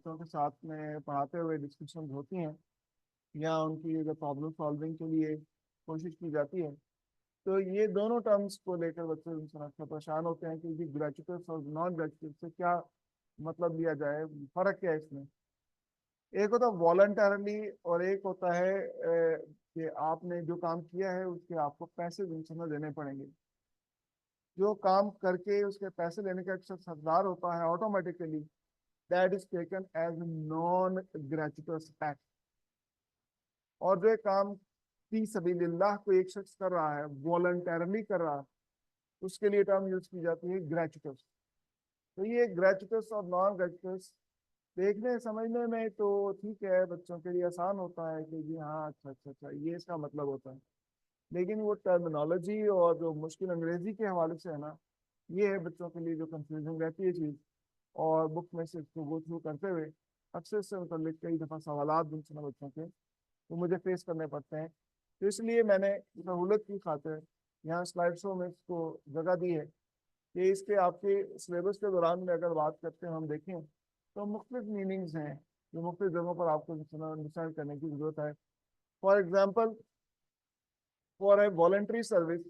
बच्चों के साथ में पढ़ाते हुए डिस्कशन होती हैं या उनकी जो प्रॉब्लम सॉल्विंग के लिए कोशिश की जाती है, तो ये दोनों टर्म्स को लेकर बच्चे उनसे अक्सर परेशान होते हैं कि ग्रेजुएट्स और नॉन ग्रेजुएट से क्या मतलब लिया जाए, फर्क क्या है इसमें। एक होता है वॉलंटरली और एक होता है कि आपने जो काम किया है उसके आपको पैसे उनसे देने पड़ेंगे। जो काम करके उसके पैसे लेने का एक शख्स हकदार होता है automatically, that is taken as non gratuitous act. और जो एक काम फी सबीलिल्लाह को एक शख्स कर रहा है, वॉलंटरली कर रहा है, उसके लिए टर्म यूज की जाती है ग्रेचुटस। तो ये ग्रेचुटस और नॉन ग्रेचुटस देखने समझने में तो ठीक है, बच्चों के लिए आसान होता है कि जी हाँ अच्छा अच्छा अच्छा ये इसका मतलब होता है। लेकिन वो टर्मिनोलॉजी और जो मुश्किल अंग्रेजी के हवाले से है ना, ये है बच्चों के लिए जो कंफ्यूजिंग रहती है चीज़। और बुक में से इसको गो थ्रू करते हुए अक्सर से मतलब कई दफ़ा सवालात जिनसे ना बच्चों के वो मुझे फेस करने पड़ते हैं। तो इसलिए मैंने सहूलत की खातिर यहाँ स्लाइड शो में इसको जगह दी है कि इसके आपके सिलेबस के दौरान में अगर बात करते हैं हम देखें तो मुख्तलिफ मीनिंग्स हैं जो मुख्तलिफ जगहों पर आपको अंडरस्टैंड करने की जरूरत है। For example, for a voluntary service,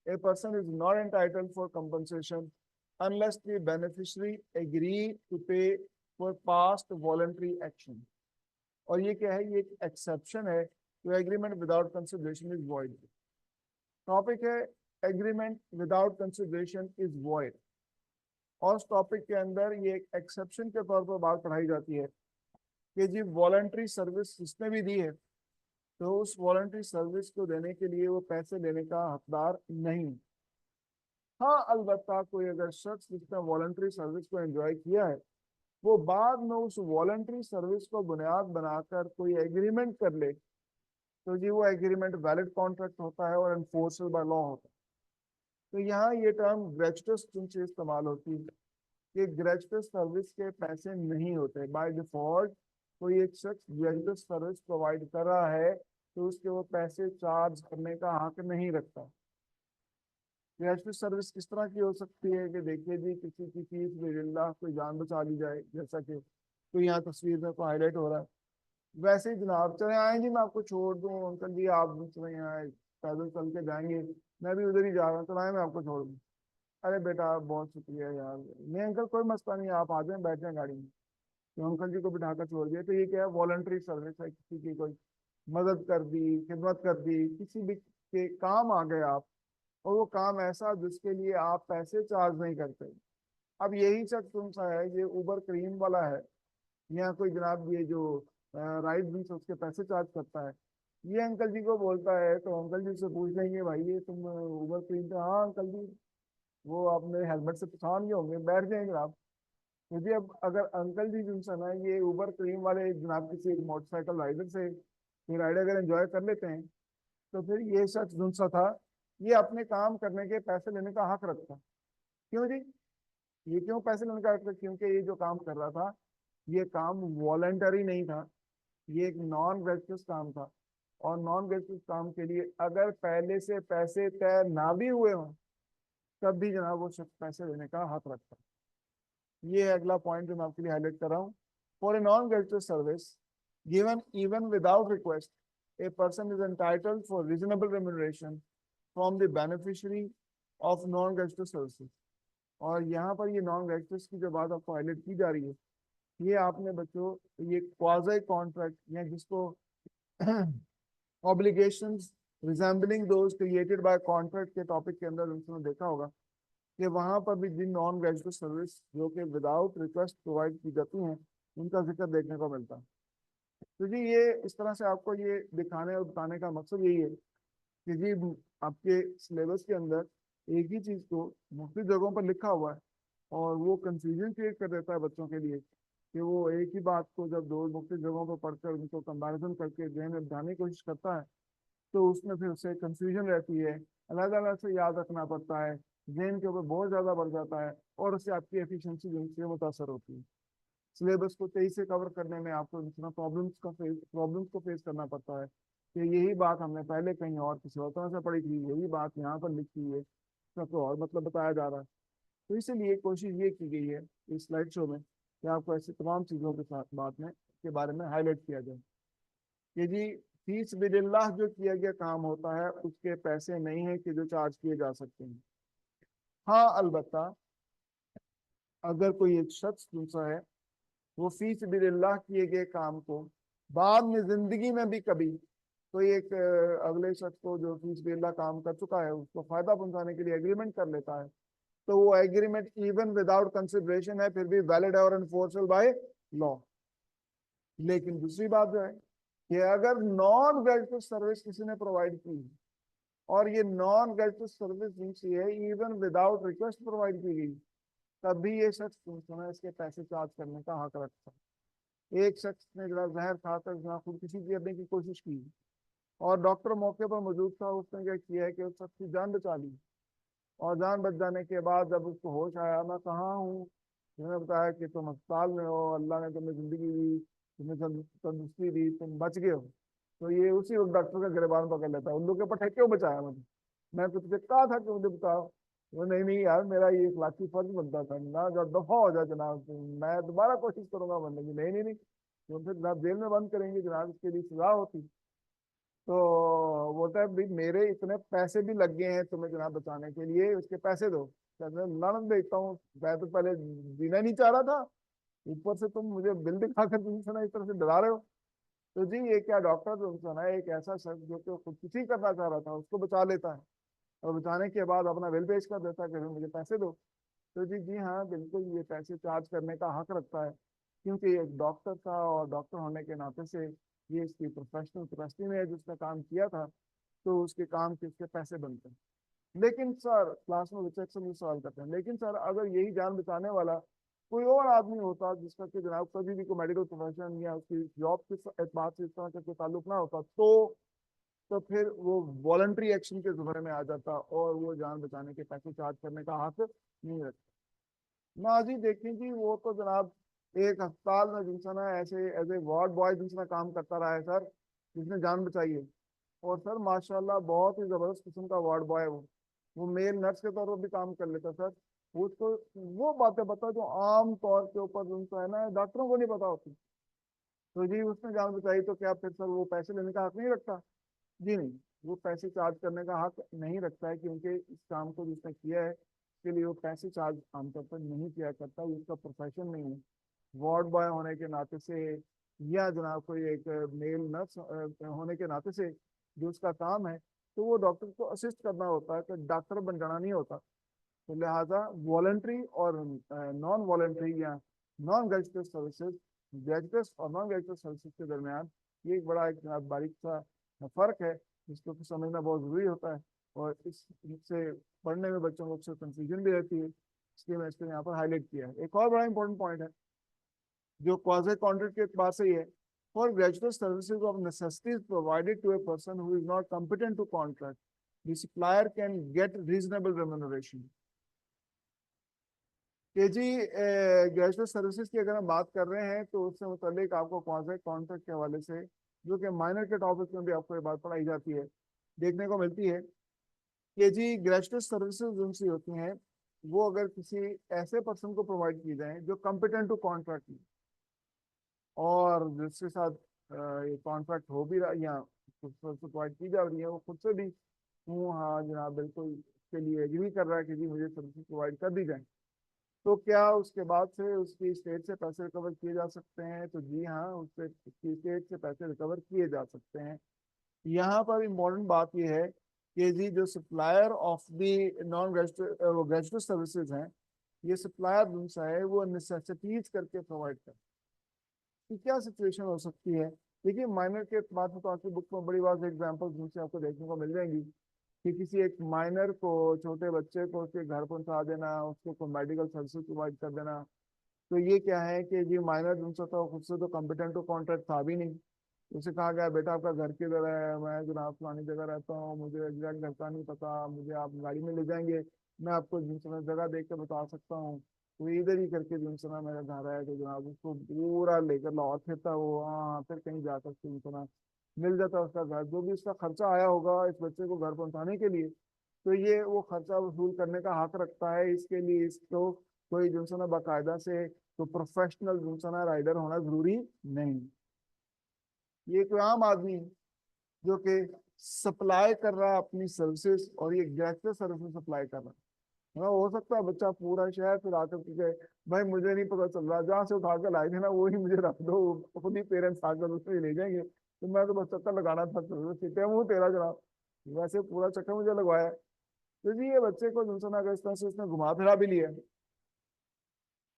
a person is not entitled for compensation unless the beneficiary agree to pay for past voluntary action. और ये क्या है, ये एक एक्सेप्शन है, तो agreement without consideration is void. Topic है agreement without consideration is void, और उस टॉपिक के अंदर ये एक एक्सेप्शन के तौर पर बात पढ़ाई जाती है कि जी वॉलंटरी सर्विस जिसने भी दी है तो उस वॉलंटरी सर्विस को देने के लिए वो पैसे लेने का हकदार नहीं। हाँ अलबत्ता कोई अगर शख्स जिसने वॉलंटरी सर्विस को एंजॉय किया है वो बाद में उस वॉलंटरी सर्विस को बुनियाद बनाकर कोई एग्रीमेंट कर ले, तो जी वो एग्रीमेंट वैलिड कॉन्ट्रैक्ट होता है और एनफोर्सेबल बाय लॉ होता है। तो यहाँ ये टर्म ग्रेचुटस जिनसे इस्तेमाल होती है कि ग्रेचुटस सर्विस के पैसे नहीं होते बाय डिफॉल्ट। कोई एक शख्स ग्रेचुटस सर्विस प्रोवाइड कर रहा है तो उसके वो पैसे चार्ज करने का हक नहीं रखता। ग्रेचुटस सर्विस किस तरह की हो सकती है कि देखिए जी किसी की फीस बिल्ला कोई जान बचा ली जाए, जैसा कि तो यहाँ तस्वीर में को हाईलाइट हो रहा है। वैसे ही जनाब चले आए जी मैं आपको छोड़ दूँ अंकल जी, आप चले यहाँ पैदल चल के जाएंगे, मैं भी उधर ही जा रहा हूँ, चलाए मैं आपको छोड़ दूँ। अरे बेटा बहुत शुक्रिया यार, नहीं अंकल कोई मसला नहीं, आप आ जाए बैठ जाए गाड़ी में। तो अंकल जी को बिठाकर छोड़ दिया, तो ये क्या है, वॉलंटरी सर्विस है, किसी की कोई मदद कर दी, खिदमत कर दी, किसी भी के काम आ गए आप, और वो काम ऐसा जिसके लिए आप पैसे चार्ज नहीं करते। अब यही शख्स कौन सा है, ये उबर क्रीम वाला है या कोई जनाब ये जो राइड भी है उसके पैसे चार्ज करता है, ये अंकल जी को बोलता है तो अंकल जी से पूछ लेंगे भाई ये तुम उबर क्रीम पे, हाँ अंकल जी वो आपने हेलमेट से पहचान गए होंगे, बैठ जाएंगे आप। मुझे अब अगर अंकल जी जिनसे ना ये उबर क्रीम वाले जनाब किसी एक मोटरसाइकिल राइडर से ये राइड अगर एंजॉय कर लेते हैं, तो फिर ये शख्स जुनसा था, ये अपने काम करने के पैसे लेने का हक रखता। क्यों जी, ये क्यों पैसे लेने का हक रखता, क्योंकि ये जो काम कर रहा था ये काम वॉलंटरी नहीं था, ये एक नॉन ग्रेचुअस काम था। और नॉन ग्रेचुअस काम के लिए अगर पहले से पैसे तय ना भी हुए हों तब भी जनाब वो शख्स पैसे लेने का हक रखता है। ये है अगला पॉइंट जो मैं आपके लिए हाईलाइट कर रहा हूँ। For a non gratuitous service given even without request, a person is entitled for reasonable remuneration from the beneficiary of non-gratuitous services। और यहाँ पर ये नॉन ग्रेचुअस की जो बात आपको हाईलाइट की जा रही है, ये आपने बच्चों ये क्वाजी कॉन्ट्रैक्ट या जिसको obligations resembling those created by contract के टॉपिक के अंदर उन्होंने देखा होगा कि वहां पर भी जिन नॉन ग्रेजुएट सर्विस जो कि विदाउट रिक्वेस्ट प्रोवाइड की जाती हैं उनका जिक्र देखने को मिलता है। तो जी ये इस तरह से आपको ये दिखाने और बताने का मकसद यही है कि जी आपके सिलेबस के अंदर एक ही चीज़ को मुख्तलिफ जगहों पर लिखा हुआ है और वो कंफ्यूजन क्रिएट कर देता है बच्चों के लिए कि वो एक ही बात को जब दो मुख्तलिफ जगहों पर पढ़कर उनको कंपैरिजन करके जहन में बिठाने की कोशिश करता है तो उसमें फिर उससे कंफ्यूजन रहती है, अलग अलग से याद रखना पड़ता है, जहन के ऊपर बहुत ज़्यादा बढ़ जाता है और उससे आपकी एफिशिएंसी जो है मुतासर होती है। सिलेबस को तेजी से कवर करने में आपको इतना प्रॉब्लम्स को फेस करना पड़ता है कि यही बात हमने पहले कहीं और किसी और तरह से पढ़ी थी, यही बात यहाँ पर लिखी है, इसका कोई और मतलब बताया जा रहा है। तो इसीलिए कोशिश ये की गई है इस स्लाइड शो में कि आपको ऐसी तमाम चीज़ों के साथ बात में के बारे में हाईलाइट किया जाए कि जी फीस बिलिल्लाह जो किया गया काम होता है उसके पैसे नहीं है कि जो चार्ज किए जा सकते हैं। हाँ अलबत्ता अगर कोई एक शख्स दूसरा है वो फीस बिलिल्लाह किए गए काम को बाद में जिंदगी में भी कभी कोई एक अगले शख्स को जो फीस बिलिल्लाह काम कर चुका है उसको फायदा पहुंचाने के लिए एग्रीमेंट कर लेता है तो वो एग्रीमेंट इवन विदाउट कंसिडरेशन है फिर भी वैलिड है और एनफोर्सेबल बाय लॉ। लेकिन दूसरी बात जो है कि अगर नॉन ग्रेजुएट सर्विस किसी ने प्रोवाइड की और ये नॉन ग्रेजुएट सर्विस जिनकी है इवन विदाउट रिक्वेस्ट प्रोवाइड की गई तभी ये शख्स तुम्हें इसके पैसे चार्ज करने का हक रखता है। एक शख्स ने जरा जहर खाकर जहाँ खुदकुशी करने की कोशिश की और डॉक्टर मौके पर मौजूद था उसने क्या किया है कि उस शख्स की जान बचा ली और जान बच जाने के बाद जब उसको होश आया मैं कहाँ हूँ उन्होंने बताया कि तुम अस्पताल में हो अल्लाह ने तुम्हें जिंदगी दी तुम्हें तंदुरुस्ती दी तुम बच गए हो। तो ये उसी वक्त डॉक्टर का गिरबान पकड़ लेता है उल्लू के पट्टे क्यों बचाया मुझे मैं तो तुझे कहा था कि मुझे बताओ। वो नहीं नहीं यार मेरा ये इखलाकी फर्ज बनता था ना जब दफा हो जाए जनाब तो मैं दोबारा कोशिश करूंगा बनने की। नहीं नहीं नहीं तो फिर जनाब जेल में बंद करेंगे जनाब इसके लिए सजा होती। तो बोलता है भाई मेरे इतने पैसे भी लग गए हैं तुम्हें जनाब बचाने के लिए उसके पैसे दो। कहते हैं लानत देता हूँ मैं तो पहले जीना नहीं चाह रहा था ऊपर से तुम मुझे बिल दिखाकर तुम सुना इस तरह से डरा रहे हो। तो जी ये क्या डॉक्टर तुम सुना एक ऐसा शख्स जो कि खुदकुशी करना चाह रहा था उसको बचा लेता है और बचाने के बाद अपना बिल पेश कर देता है कि भाई मुझे पैसे दो। तो जी जी हाँ बिल्कुल ये पैसे चार्ज करने का हक रखता है क्योंकि एक डॉक्टर था और डॉक्टर होने के नाते से ये इसकी प्रोफेशनल कैपेसिटी में है जिसका काम किया था तो उसके काम के उसके पैसे बनते हैं। लेकिन सर क्लास में बच्चे अक्सर ये सवाल करते हैं लेकिन सर अगर यही जान बचाने वाला कोई और आदमी होता जिसका कि जनाब कभी भी कोई मेडिकल प्रोफेशन या उसकी जॉब के एतबार से इस तरह का कोई ताल्लुक ना होता तो फिर वो वॉलंटरी एक्शन के जुमरे में आ जाता और वो जान बचाने के पैसे चार्ज करने का हक नहीं रखता। ना जी देखें जी वो तो जनाब एक अस्पताल में जिनसे ना ऐसे एज ए वार्ड बॉय जिनसे काम करता रहा है सर जिसने जान बचाई है। और सर माशाल्लाह बहुत ही जबरदस्त किस्म का वार्ड बॉय है वो मेल नर्स के तौर पर भी काम कर लेता सर। वो उसको वो बातें बता जो आम तौर के ऊपर उनको है ना डॉक्टरों को नहीं पता होती। तो जी उसने जान बचाई तो क्या फिर सर वो पैसे लेने का हक नहीं रखता। जी नहीं वो पैसे चार्ज करने का हक नहीं रखता है क्योंकि इस काम को जिसने किया है उसके लिए वो पैसे चार्ज आमतौर पर नहीं किया करता ये उसका प्रोफेशन नहीं है। वार्ड बॉय होने के नाते से या जनाब कोई एक मेल नर्स होने के नाते से जो उसका काम है तो वो डॉक्टर को असिस्ट करना होता है तो डॉक्टर बन जाना नहीं होता। तो लिहाजा वॉलंटरी और नॉन वॉलंटरी या नॉन ग्रेजुएट सर्विसेज ग्रेजुएट और नॉन ग्रेजुएट सर्विसेज के दरमियान ये एक बड़ा एक बारीक सा फर्क है जिसको कि समझना बहुत जरूरी होता है। और इससे पढ़ने में बच्चों को अक्सर कंफ्यूजन भी रहती है इसलिए मैं इसको यहाँ पर हाईलाइट किया है। एक और बड़ा इंपॉर्टेंट पॉइंट है जो क्वाजी कॉन्ट्रैक्ट के एतबार से ही है for graduate services of necessity is provided to a person who is not competent to contract the supplier can get reasonable remuneration। कि जी ग्रेजुएट सर्विसेज की अगर हम बात कर रहे हैं तो उससे मुतालिक आपको कॉन्ट्रैक्ट कॉन्ट्रैक्ट के हवाले से जो कि माइनर के टॉपिक में भी आपको ये बात पढ़ाई जाती है देखने को मिलती है कि जी ग्रेजुएट सर्विसेज जिनसी होती हैं वो अगर किसी ऐसे पर्सन को प्रोवाइड की जाए जो कम्पिटेंट टू कॉन्ट्रैक्ट और जिसके साथ ये कॉन्ट्रैक्ट हो भी रहा या प्रोवाइड की जा रही है वो खुद से भी हूँ हाँ जनाब बिल्कुल इसके लिए एग्री कर रहा है कि जी मुझे सर्विस प्रोवाइड कर दी जाए तो क्या उसके बाद से उसकी स्टेट से पैसे रिकवर किए जा सकते हैं। तो जी हाँ उससे उसकी स्टेट से पैसे रिकवर किए जा सकते हैं। यहाँ पर इम्पोर्टेंट बात यह है कि जी जो supplier of the non graduate services हैं ये सप्लायर जिनसा है वो नेसेसिटीज करके प्रोवाइड करते हैं कि क्या सिचुएशन हो सकती है। देखिए माइनर के बात में तो आपकी बुक में बड़ी बात एग्जाम्पल जिनसे आपको देखने को मिल जाएंगी कि किसी एक माइनर को छोटे बच्चे को उसके घर पहुंचा देना उसको कोई मेडिकल सर्विसेज प्रोवाइड कर देना। तो ये क्या है कि जी माइनर जिनसे तो खुद से तो कॉम्पिटेंट टू कॉन्ट्रैक्ट था भी नहीं। उसे कहा गया बेटा आपका घर किधर है मैं जनाब फलानी जगह रहता हूँ मुझे एग्जैक्ट घर का नहीं पता मुझे आप गाड़ी में ले जाएंगे मैं आपको जिन समय जगह देख के बता सकता हूँ। तो इधर ही करके जिन समय मेरा घर है तो जनाब उसको पूरा लेकर लाहौर फिरता वो हाँ फिर कहीं जा सकते जिन समय मिल जाता उसका घर जो भी उसका खर्चा आया होगा इस बच्चे को घर पहुंचाने के लिए। तो ये वो खर्चा वसूल करने का हक रखता है इसके लिए इसको कोई जो है ना बाकायदा से तो प्रोफेशनल जो सा ना राइडर होना जरूरी नहीं। ये कोई आम आदमी है जो कि सप्लाई कर रहा है अपनी सर्विसेज, और ये गैस सर्विस सप्लाई कर रहा है। हाँ, हो सकता है बच्चा पूरा शहर फिर आकर के कहे भाई मुझे नहीं पता चल रहा, जहाँ से उठा कर लाए थे ना वही मुझे रख दो, खुद ही पेरेंट्स आकर उसमें ले जाएंगे, तो मैं तो बस चक्कर लगाना था, तो ठीक है वो तेरा जनाब, वैसे पूरा चक्कर मुझे लगवाया। तो जी ये बच्चे को जो अगर इस तरह से उसने घुमा फिरा भी लिया,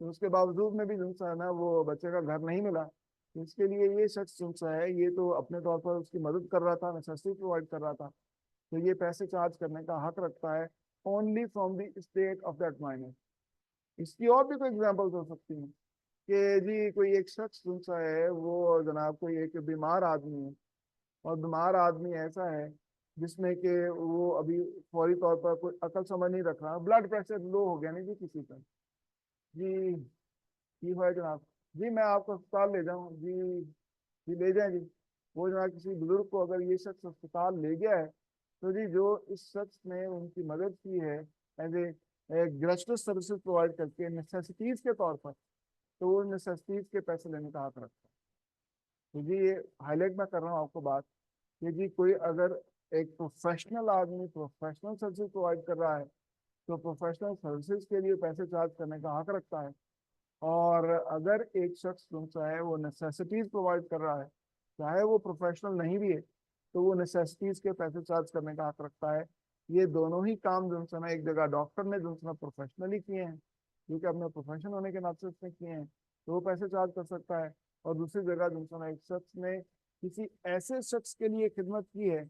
तो उसके बावजूद में भी जो है ना वो बच्चे का घर नहीं मिला, तो इसके लिए ये शख्स जो सा है ये तो अपने तौर पर उसकी मदद कर रहा था, नेसेसिटी प्रोवाइड कर रहा था, तो ये पैसे चार्ज करने का हक रखता है only from the state of that minor. इसकी और भी कोई एग्जांपल्स हो सकती हैं कि जी कोई एक शख्स जो सा है वो जनाब कोई एक बीमार आदमी है, और बीमार आदमी ऐसा है जिसमें कि वो अभी फौरी तौर पर कोई अकल समझ नहीं रख रहा, ब्लड प्रेशर लो हो गया नहीं जी किसी का, जी ठीक है जनाब, जी मैं आपको अस्पताल ले जाऊँ जी ले जाएं जी। वो जनाब किसी बुजुर्ग को अगर ये शख्स अस्पताल ले गया है, तो जी जो इस शख्स ने उनकी मदद की है एज ए ग्रेचुइटस सर्विसेज प्रोवाइड करके नेसेसिटीज के तौर पर, तो वो नेसेसिटीज के पैसे लेने का हक रखता है। तो जी ये हाईलाइट मैं कर रहा हूँ आपको बात कि जी कोई अगर एक प्रोफेशनल आदमी प्रोफेशनल सर्विसेज प्रोवाइड कर रहा है, तो प्रोफेशनल सर्विसेज के लिए पैसे चार्ज करने का हक रखता है। और अगर एक शख्स जो सा है वो नेसेसिटीज प्रोवाइड कर रहा है, चाहे वो प्रोफेशनल नहीं भी है, तो वो नेसेसिटीज के पैसे चार्ज करने का हक रखता है। ये दोनों ही काम जो है ना एक जगह डॉक्टर ने जो है ना प्रोफेशनली किए हैं, क्योंकि अपने प्रोफेशन होने के नाते से उसने किए हैं, तो वो पैसे चार्ज कर सकता है। और दूसरी जगह जो है ना एक शख्स ने किसी ऐसे शख्स के लिए खिदमत की है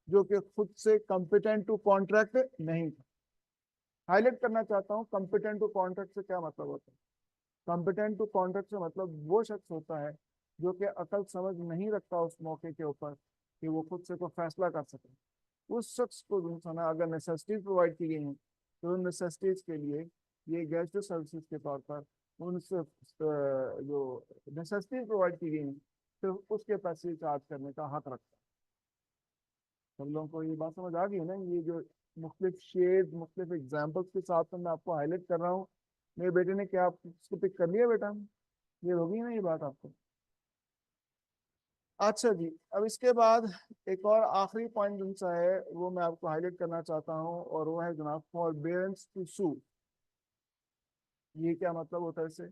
जो कि खुद से कॉम्पिटेंट टू कॉन्ट्रैक्ट नहीं था। हाईलाइट करना चाहता हूँ कॉम्पिटेंट टू कॉन्ट्रैक्ट से क्या मतलब होता है। कॉम्पिटेंट टू कॉन्ट्रैक्ट से मतलब वो शख्स होता है जो कि अकल समझ नहीं रखता उस मौके के ऊपर कि वो खुद से कोई फैसला कर सके। उस शख्स को जो है ना अगर नेसेसिटीज प्रोवाइड की गई हैं, तो उन नेसेसिटीज के लिए ये गैजेट सर्विसेज के तौर पर उनसे जो नेसेसिटीज प्रोवाइड की गई हैं, तो उसके पैसे चार्ज करने का हक रखता है। सब लोगों को ये बात समझ आ गई है ना, ये जो मुख्तलिफ शेड मुख्तलिफ एग्जाम्पल्स के साथ में मैं आपको हाईलाइट कर रहा हूँ। मेरे बेटे ने क्या आप इसको पिक कर लिया बेटा, ये होगी ना ये बात आपको। अच्छा जी, अब इसके बाद एक और आखिरी पॉइंट जो सा है वो मैं आपको हाईलाइट करना चाहता हूँ, और वो है जनाब फॉरबेरेंस टू सू। ये क्या मतलब होता है इसे?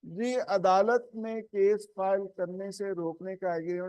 जी अदालत में केस फाइल करने से रोकने का एग्रीमेंट